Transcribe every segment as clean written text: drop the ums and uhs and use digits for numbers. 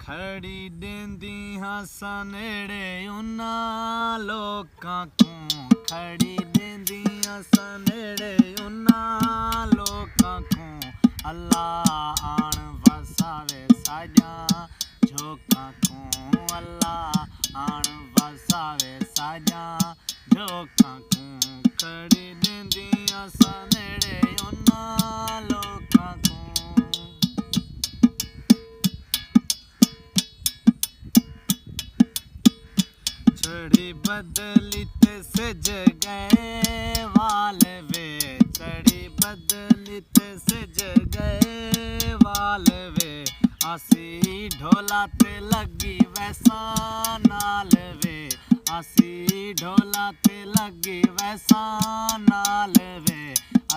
खड़ी देंदी हासा नेड़े उन्हां लोकां कों खड़ी देंदी हासा नेड़े उन्हां लोकां कों अल्लाह आण वसावे साजां झोकां कों अल्लाह आण वसावे साजां झोकां कों खड़ी देंदी हासा नेड़े उन्हां लोकां कों चढ़ी बदली ते सिज गए वाल वे चढ़ी बदली ते सिज गए वाल वे आसी ढोला ते लगी वैसा नाल वे आसी ढोला ते लगी वैसा नाल वे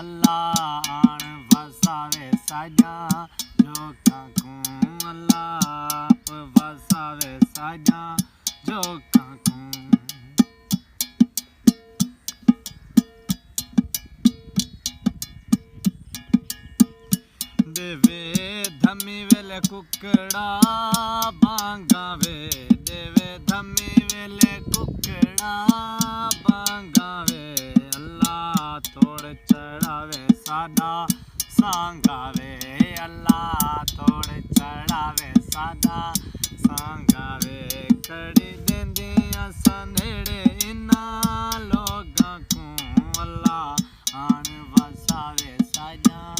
अल्लाह आण वसावे साजां झोकां कों अल्लाह वसावे साजां झोकां कों देवे धमी वेले कुकड़ा बांगावे देवे धमी वेले कुकड़ा बांगावे अल्लाह थोड़ चढ़ावे सादा सांगावे अल्लाह थोड़ चढ़ावे सादा सांगावे खड़ी देंदी हासा नेड़े इन्हां लोगां कों अल्लाह आण वसावे साजां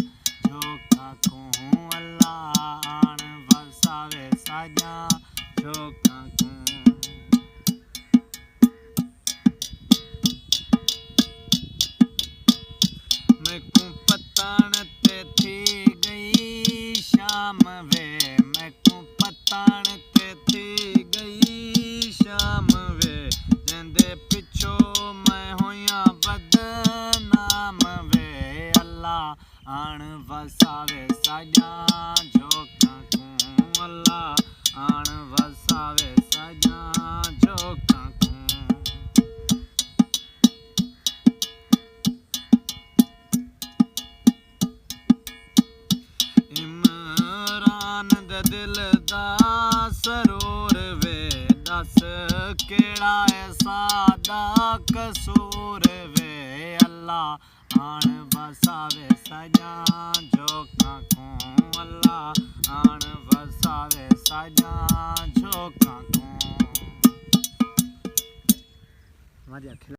झोकां कों अल्लाह आण वसावे साजां झोकां कों मैकूं पताण ते थी गई शाम वे मैकूं पताण ते थी गई शाम वे जंदे पिछो मैं होया बदनाम वे अल्लाह आण वसावे साजां झोकां कों अल्लाह आण वसावे साजां झोकां कों इमरान दे दिल दा सरूर वे दस केड़ा ऐसा दा कसूर वे अल्लाह आण वसावे साजां झोकां कों अल्लाह आण वसावे साजां झोकां कों।